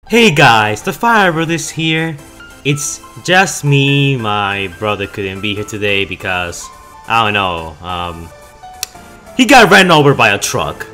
Hey guys, the Fire Brothers here. It's just me. My brother couldn't be here today because, I don't know, he got ran over by a truck.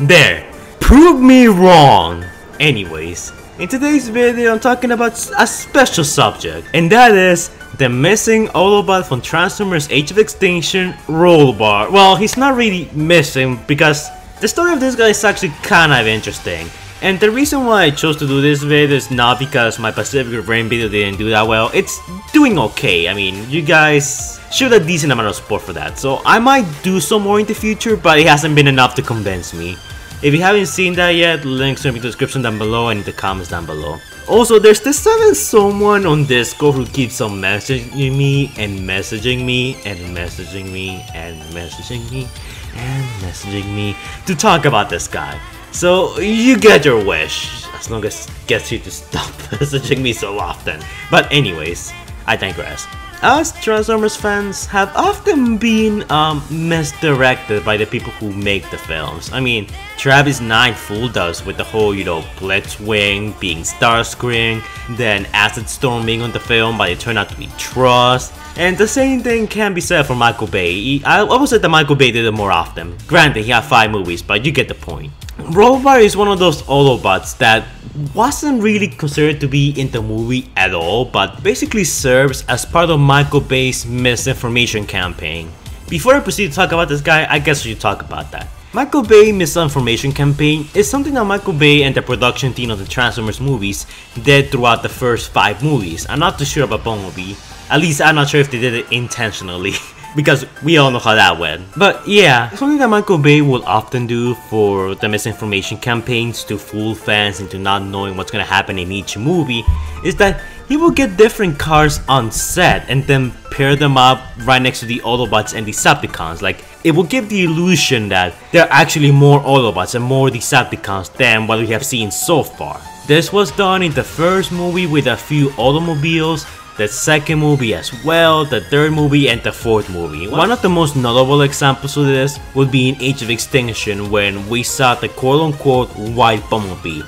There, prove me wrong. Anyways, in today's video I'm talking about a special subject, and that is the missing Autobot from Transformers Age of Extinction, Rollbar. Well, he's not really missing because the story of this guy is actually kind of interesting. And the reason why I chose to do this video is not because my Pacific Rim video didn't do that well. It's doing okay. I mean, you guys showed a decent amount of support for that. So I might do some more in the future, but it hasn't been enough to convince me. If you haven't seen that yet, links are in the description down below and in the comments down below. Also, there's this someone on Discord who keeps on messaging me and messaging me and messaging me and messaging me and messaging me to talk about this guy. So you get your wish, as long as it gets you to stop messaging me so often. But anyways, I digress. Us Transformers fans have often been misdirected by the people who make the films. I mean, Travis Knight fooled us with the whole, Blitzwing being Starscream, then Acid Storm being on the film, but it turned out to be Trust. And the same thing can be said for Michael Bay. I would say that Michael Bay did it more often. Granted, he had 5 movies, but you get the point. Rollbar is one of those Autobots that wasn't really considered to be in the movie at all, but basically serves as part of Michael Bay's misinformation campaign. Before I proceed to talk about this guy, I guess we should talk about that. Michael Bay misinformation campaign is something that Michael Bay and the production team of the Transformers movies did throughout the first 5 movies. I'm not too sure about Bumblebee. At least I'm not sure if they did it intentionally. Because we all know how that went. But yeah, something that Michael Bay will often do for the misinformation campaigns to fool fans into not knowing what's gonna happen in each movie is that he will get different cars on set and then pair them up right next to the Autobots and Decepticons. Like, it will give the illusion that there are actually more Autobots and more Decepticons than what we have seen so far. This was done in the first movie with a few automobiles, the second movie as well, the third movie, and the fourth movie. One of the most notable examples of this would be in Age of Extinction when we saw the quote-unquote white Bumblebee.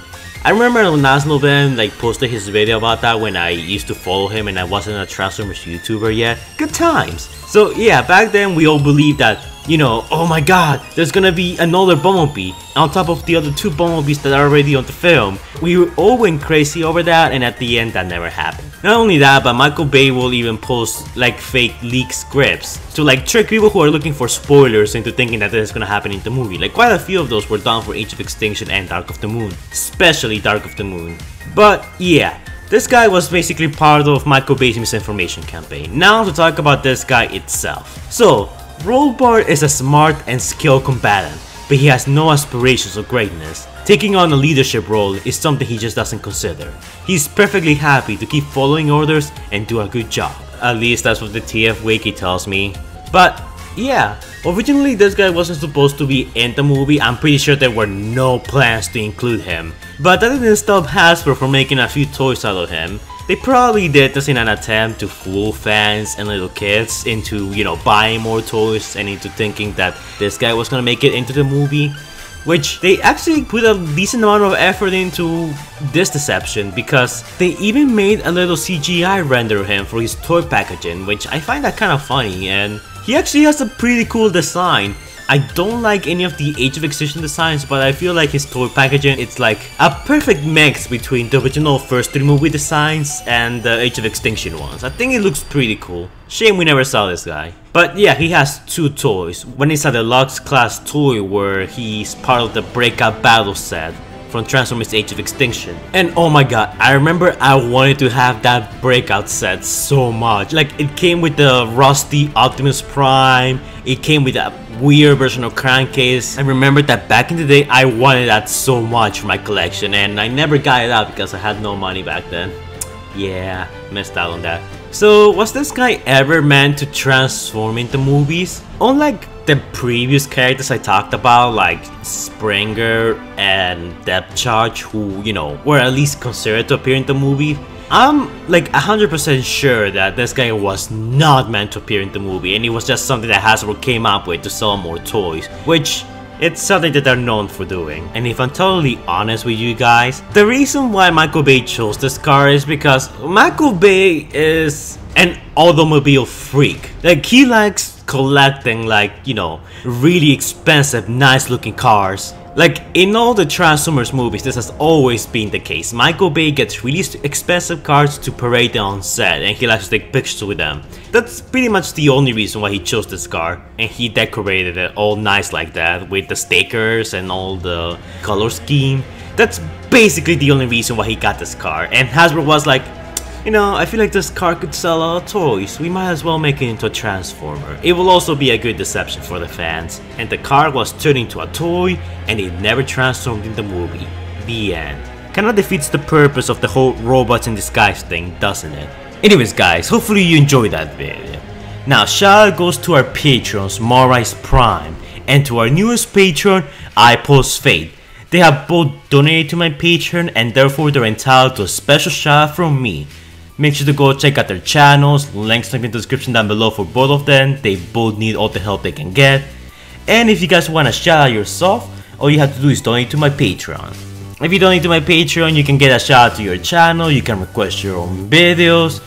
I remember when Nasloven posted his video about that when I used to follow him and I wasn't a Transformers YouTuber yet. Good times! So yeah, back then we all believed that, oh my god, there's gonna be another Bumblebee on top of the other 2 Bumblebees that are already on the film. We all went crazy over that, and at the end that never happened. Not only that, but Michael Bay will even post fake leak scripts to trick people who are looking for spoilers into thinking that this is gonna happen in the movie. Quite a few of those were done for Age of Extinction and Dark of the Moon, especially Dark of the Moon. But yeah, this guy was basically part of Michael Bay's misinformation campaign. Now to talk about this guy itself. So, Rollbar is a smart and skilled combatant, but he has no aspirations of greatness. Taking on a leadership role is something he just doesn't consider. He's perfectly happy to keep following orders and do a good job. At least that's what the TF Wiki tells me. But yeah, originally this guy wasn't supposed to be in the movie. I'm pretty sure there were no plans to include him. But that didn't stop Hasbro from making a few toys out of him. They probably did this in an attempt to fool fans and little kids into, buying more toys and into thinking that this guy was gonna make it into the movie. Which they actually put a decent amount of effort into this deception because they even made a little CGI render of him for his toy packaging, which I find that kind of funny, and he actually has a pretty cool design. I don't like any of the Age of Extinction designs, but I feel like his toy packaging, it's like a perfect mix between the original first 3 movie designs and the Age of Extinction ones. I think it looks pretty cool. Shame we never saw this guy. But yeah, he has 2 toys. One is a deluxe class toy where he's part of the Breakout Battle set from Transformers Age of Extinction. And oh my god, I remember I wanted to have that Breakout set so much. It came with the rusty Optimus Prime, it came with a weird version of Crankcase. I remember that back in the day I wanted that so much for my collection, and I never got it out because I had no money back then. Yeah, missed out on that. So was this guy ever meant to transform into movies? Unlike the previous characters I talked about, like Springer and Depth Charge, who, were at least considered to appear in the movie, I'm 100% sure that this guy was not meant to appear in the movie, and it was just something that Hasbro came up with to sell more toys, which It's something that they're known for doing. And if I'm totally honest with you guys, the reason why Michael Bay chose this car is because Michael Bay is an automobile freak. Like, he likes collecting, like, you know, really expensive, nice looking cars. Like, in all the Transformers movies, this has always been the case. Michael Bay gets really expensive cars to parade them on set, and he likes to take pictures with them. That's pretty much the only reason why he chose this car, and he decorated it all nice like that, with the stickers and all the color scheme. That's basically the only reason why he got this car, and Hasbro was like, you know, I feel like this car could sell a lot of toys, we might as well make it into a Transformer. It will also be a good deception for the fans. And the car was turned into a toy, and it never transformed in the movie. The end. Kinda defeats the purpose of the whole robots in disguise thing, doesn't it? Anyways guys, hopefully you enjoyed that video. Now shout out goes to our patrons, Morris Prime, and to our newest patron, iPostFate. They have both donated to my Patreon, and therefore they're entitled to a special shout out from me. Make sure to go check out their channels, links in the description down below for both of them. They both need all the help they can get. And if you guys want to shout out yourself, all you have to do is donate to my Patreon. If you donate to my Patreon, you can get a shout out to your channel, you can request your own videos,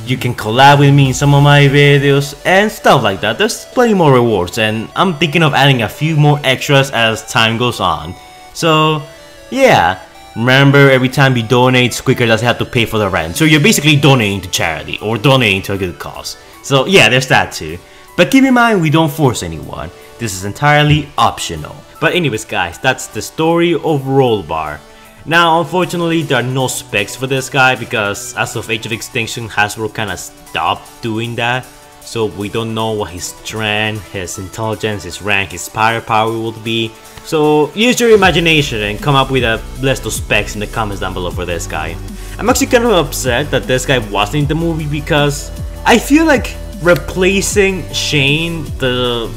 you can collab with me in some of my videos, and stuff like that. There's plenty more rewards, and I'm thinking of adding a few more extras as time goes on. So, yeah. Remember, every time you donate, Squeaker doesn't have to pay for the rent, so you're basically donating to charity, or donating to a good cause. So yeah, there's that too. But keep in mind, we don't force anyone. This is entirely optional. But anyways guys, that's the story of Rollbar. Now unfortunately, there are no specs for this guy, because as of Age of Extinction, Hasbro kinda stopped doing that. So we don't know what his strength, his intelligence, his rank, his firepower would be. So use your imagination and come up with a list of specs in the comments down below for this guy. I'm actually kind of upset that this guy wasn't in the movie, because I feel like replacing Shane, the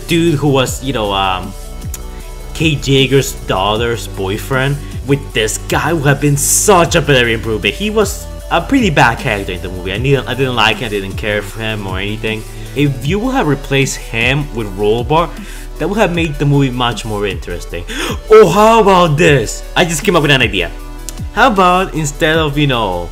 dude who was, you know, Kate Jaeger's daughter's boyfriend, with this guy would have been such a better improvement. He was a pretty bad character in the movie. I didn't like him, I didn't care for him or anything. If you would have replaced him with Rollbar, that would have made the movie much more interesting. Oh, how about this? I just came up with an idea. How about instead of, you know,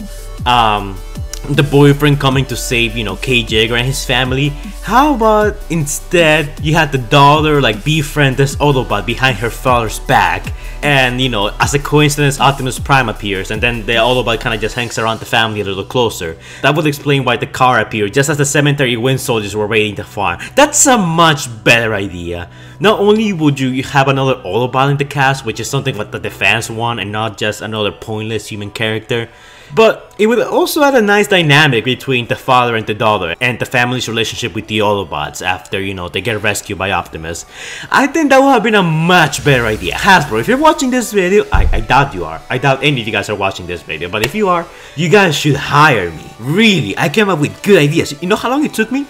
the boyfriend coming to save, you know, Kate Jaeger and his family, how about instead you had the daughter like befriend this Autobot behind her father's back, and you know, as a coincidence, Optimus Prime appears, and then the Autobot kind of just hangs around the family a little closer. That would explain why the car appeared just as the cemetery wind soldiers were raiding the farm. That's a much better idea. Not only would you have another Autobot in the cast, which is something that the fans want, and not just another pointless human character, but it would also add a nice dynamic between the father and the daughter, and the family's relationship with the Autobots after, you know, they get rescued by Optimus. I think that would have been a much better idea. Hasbro, if you're watching this video, I doubt you are. I doubt any of you guys are watching this video, but if you are, you guys should hire me. Really, I came up with good ideas. You know how long it took me?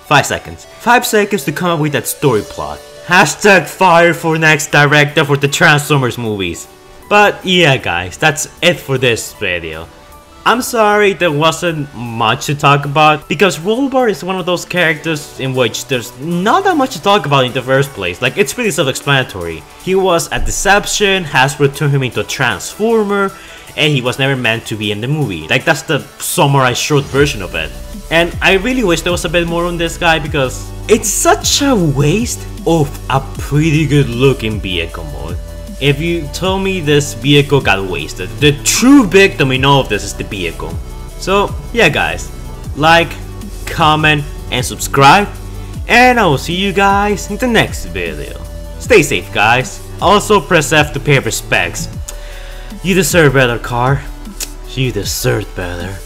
5 seconds. 5 seconds to come up with that story plot. Hashtag fire for next director for the Transformers movies. But yeah guys, that's it for this video. I'm sorry there wasn't much to talk about, because Rollbar is one of those characters in which there's not that much to talk about in the first place. Like, it's pretty self-explanatory. He was a deception, Hasbro turned him into a Transformer, and he was never meant to be in the movie. Like, that's the summarized short version of it. And I really wish there was a bit more on this guy, because it's such a waste of a pretty good looking vehicle mode. If you told me this vehicle got wasted, the true victim in all of this is the vehicle. So yeah guys, like, comment, and subscribe, and I will see you guys in the next video. Stay safe guys. Also press F to pay respects. You deserve better, car. You deserve better.